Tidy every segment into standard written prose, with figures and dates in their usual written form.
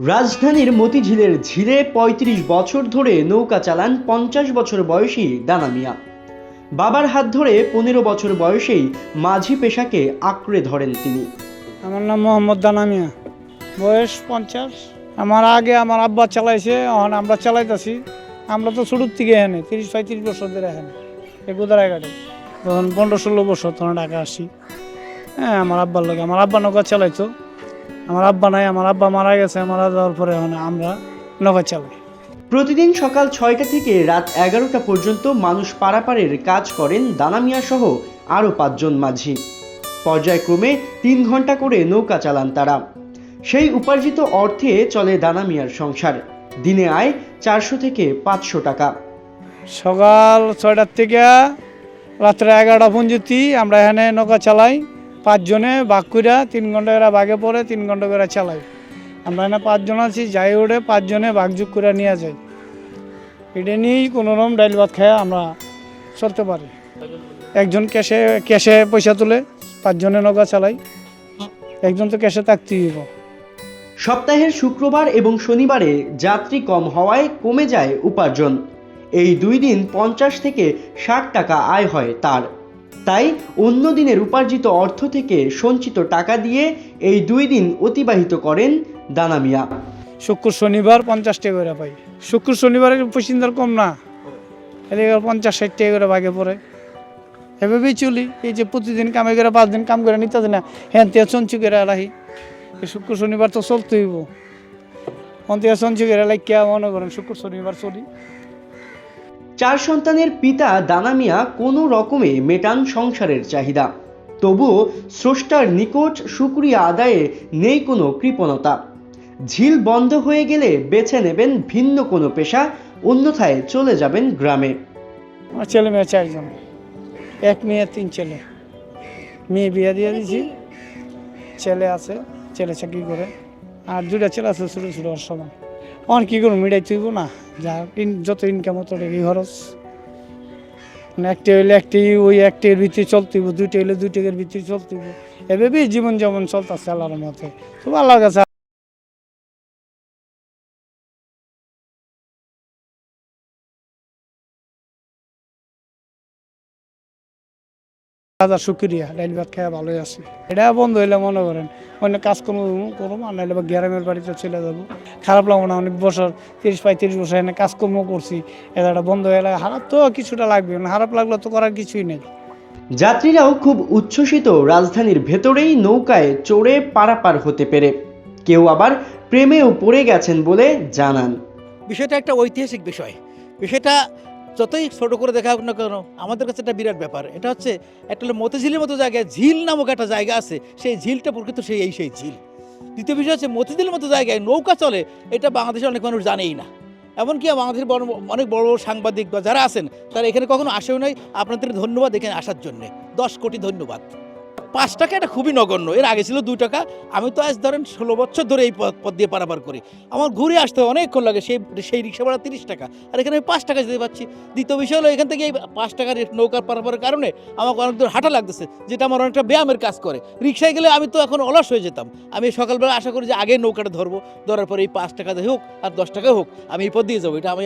রাজধানীর মতিঝিলের ঝিলে ৩৫ বছর ধরে নৌকা চালান ৫০ বছর বয়সী দানা মিয়া। বাবার হাত ধরে ১৫ বছর বয়সেই মাঝি পেশাকে আঁকড়ে ধরেন তিনি। আমার নাম মোহাম্মদ দানা মিয়া, বয়স ৫০। আমার আগে আমার আব্বা চালাইছে, এখন আমরা চালাইতেছি। আমরা তো ছোটোর থেকে এখানে ৩০-৩৫ বছর ধরে এখানে এই গোদারাঘাটে। তখন ১৫-১৬ বছর তখন ঢাকা আসি। হ্যাঁ, আমার আব্বার লোক, আমার আব্বা নৌকা চালাইতো। আমার আব্বা নাই, আমার আব্বা মারা গেছে। মারা যাওয়ার পরে এখন আমরা নৌকা চালাই। প্রতিদিন সকাল ৬টা থেকে রাত ১১টা পর্যন্ত মানুষ পারাপারের কাজ করেন দানা মিয়া সহ আরও ৫ জন মাঝি। পর্যায়ক্রমে ৩ ঘন্টা করে নৌকা চালান তারা। সেই উপার্জিত অর্থে চলে দানা মিয়ার সংসার। দিনে আয় ৪০০ থেকে ৫০০ টাকা। সকাল ৬টার থেকে রাত্রে ১১টা পর্যন্ত আমরা এখানে নৌকা চালাই। ৫ জনে ভাগ করে ৩ ঘন্টা করে ভাগে পড়ে ৩ ঘন্টা করে চালাই। আমরা এখানে 5 জন আছি, যাই ওঠে 5 জনে ভাগযোগ করে নিয়ে যাই। এটা নিয়েই কোনোরকম ডাইল ভাত খায় আমরা চলতে পারি। একজন ক্যাশে পয়সা তুলে 5 জনে নৌকা চালাই, একজন তো ক্যাশে থাকতেই হইব। সপ্তাহের শুক্রবার এবং শনিবারে যাত্রী কম হওয়ায় কমে যায় উপার্জন। এই 2 দিন 50 থেকে 60 টাকা আয় হয় তার। তাই অন্য দিনের উপার্জিত অর্থ থেকে সঞ্চিত টাকা দিয়ে এই 2 দিন অতিবাহিত করেন দানা মিয়া। শুক্র শনিবার 50 টাকা করে পাই। শুক্র শনিবারের পয়সা কম না, এদিকে 50-60 টাকা করে ভাগে পড়ে। এভাবেই চলি। এই যে প্রতিদিন কামে করে 5 দিন কাম করে নিতে না, হ্যাঁ তে সঞ্চয় করে রাখি। এই শুক্র শনিবার তো চলতে হইব, অন্তে সঞ্চয় করে লাগিয়া মনে করেন শুক্র শনিবার চলি। 4 সন্তানের পিতা দানা মিয়া কোনো রকমে মেটান সংসারের চাহিদা। তবুও স্রষ্টার নিকট শুকরিয়া আদায়ে নেই কোনো কৃপণতা। ঝিল বন্ধ হয়ে গেলে বেছে নেবেন ভিন্ন কোনো পেশা, অন্যথায় চলে যাবেন গ্রামে। আমার ছেলে মেয়ে 4 জন, 1 মেয়ে 3 ছেলে। মেয়ে বিয়ে দিয়ে দিয়েছি, ছেলে আছে, ছেলে চাকরি করে, আর 2টা ছেলে আছে ছোটো ছোটো সমান। অন কী করবো, মিটাই তুইব না, যা যত ইনকাম হতো এই খরচ। একটা হইলে একটি, ওই একটির ভিতরে চলতেইব, 2টা হইলে 2টার ভিতরে চলতেইব। এভাবেই জীবন যেমন চলতেছে আল্লাহর মতে। তো আল্লাহর কাছে হাজার শুক্রিয়া, ডাইল ভাত খেয়ে ভালোই আছে। এটা বন্ধ হইলে মনে করেন অন্য কাজকর্ম করবো, আর নাহলে বা গ্রামের বাড়িতে চলে যাবো। খারাপ লাগবো না, অনেক বছর 30-35 বছর এনে কাজকর্ম করছি, এটা বন্ধ হয়ে লাগে খারাপ তো কিছুটা লাগবে না, খারাপ লাগলে তো করার কিছুই নেই। যাত্রীরাও খুব উচ্ছ্বসিত রাজধানীর ভেতরেই নৌকায় চড়ে পারাপার হতে পেরে। কেউ আবার প্রেমেও পড়ে গেছেন বলে জানান। বিষয়টা একটা ঐতিহাসিক বিষয়। বিষয়টা যতই ছোট করে দেখা হোক না কেন, আমাদের কাছে একটা বিরাট ব্যাপার। এটা হচ্ছে একটা মতিঝিলের মতো জায়গায় ঝিল নামক একটা জায়গা আছে, সেই ঝিলটা প্রকৃত সেই ঝিল। দ্বিতীয় বিষয় হচ্ছে মতিঝিলের মতো জায়গায় নৌকা চলে, এটা বাংলাদেশের অনেক মানুষ জানেই না। এমনকি আমাদের অনেক বড় বড় সাংবাদিক বা যারা আছেন তারা এখানে কখনো আসেও নাই। আপনাদের ধন্যবাদ এখানে আসার জন্যে, 10 কোটি ধন্যবাদ। 5 টাকা এটা খুবই নগণ্য। এর আগে ছিল 2 টাকা। আমি তো আজ ধরেন 16 বছর ধরে এই পথ দিয়ে পারাপার করি। আমার ঘুরে আসতে অনেকক্ষণ লাগে, সেই রিক্সা ভাড়া 30 টাকা, আর এখানে আমি 5 টাকা যেতে পারছি। দ্বিতীয় বিষয় হলো এখান থেকে এই 5 টাকার নৌকার পারাপারের কারণে আমাকে অনেক দূর হাঁটা লাগতেছে, যেটা আমার অনেকটা ব্যায়ামের কাজ করে। রিক্সায় গেলে আমি তো এখন অলস হয়ে যেতাম। আমি সকালবেলা আশা করি যে আগে নৌকাটা ধরবো, ধরার পরে এই 5 টাকাতে হোক আর 10 টাকা হোক আমি এই পথ দিয়ে যাবো। এটা আমি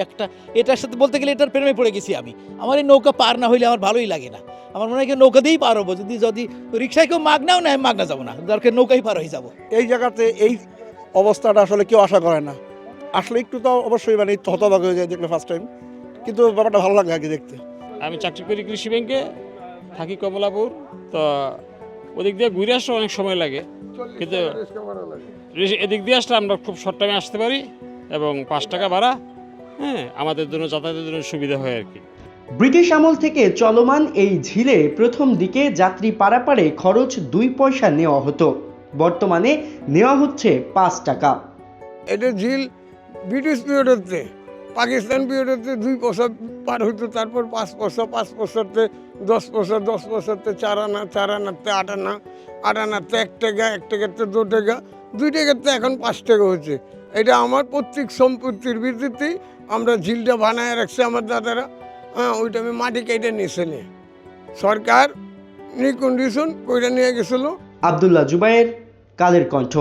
এটার সাথে বলতে গেলে এটার প্রেমে পড়ে গেছি আমি। আমার এই নৌকা পার না হইলে আমার ভালোই লাগে না। আমার মনে হয় নৌকা দিয়েই পার হবো। যদি রিক্সায় কেউ মাগনাও না, আমি মাগনা যাবো না, দরকার নৌকাই পার হয়ে যাবো। এই জায়গাতে এই অবস্থাটা আসলে কেউ আশা করে না। আসলে একটু তো অবশ্যই মানে হতবাক হয়ে যায় দেখলে ফার্স্ট টাইম, কিন্তু ব্যাপারটা ভালো লাগে আগে দেখতে। আমি চাকরি করি কৃষি ব্যাংকে, থাকি কমলাপুর। তো ওদিক দিয়ে ঘুরে আসতে অনেক সময় লাগে, কিন্তু এদিক দিয়ে আসলে আমরা খুব শর্ট টাইমে আসতে পারি এবং 5 টাকা ভাড়া, হ্যাঁ, আমাদের জন্য যাতায়াতের জন্য সুবিধা হয় আর কি। ব্রিটিশ আমল থেকে চলমান এই ঝিলে প্রথম দিকে যাত্রী পারাপারে খরচ 2 পয়সা নেওয়া হতো। বর্তমানে নেওয়া হচ্ছে 5 টাকা। এটা ঝিল ব্রিটিশ পিরিয়ডেতে, পাকিস্তান পিরিয়ডেতে 2 পয়সা পার হইতো, তারপর 5 পয়সা, 5 পয়সাতে 10 পয়সা, 10 পয়সাতে 4 আনা, 4 আনাতে 8 আনা, 8 আনাতে 1 টাকা, 1 টাকাতে 2 টাকা, 2 টাকাতে এখন 5 টাকা হচ্ছে। এটা আমার পৈতৃক সম্পত্তির ভিত্তিতেই আমরা ঝিলটা বানায় রাখছি আমার দাদারা। হ্যাঁ, ওইটা আমি মাটি কেটে নিয়েছে নিয়ে সরকার রিকন্ডিশন কইরা নিয়ে গেছিলো। আব্দুল্লাহ জুবায়ের, কালের কণ্ঠ।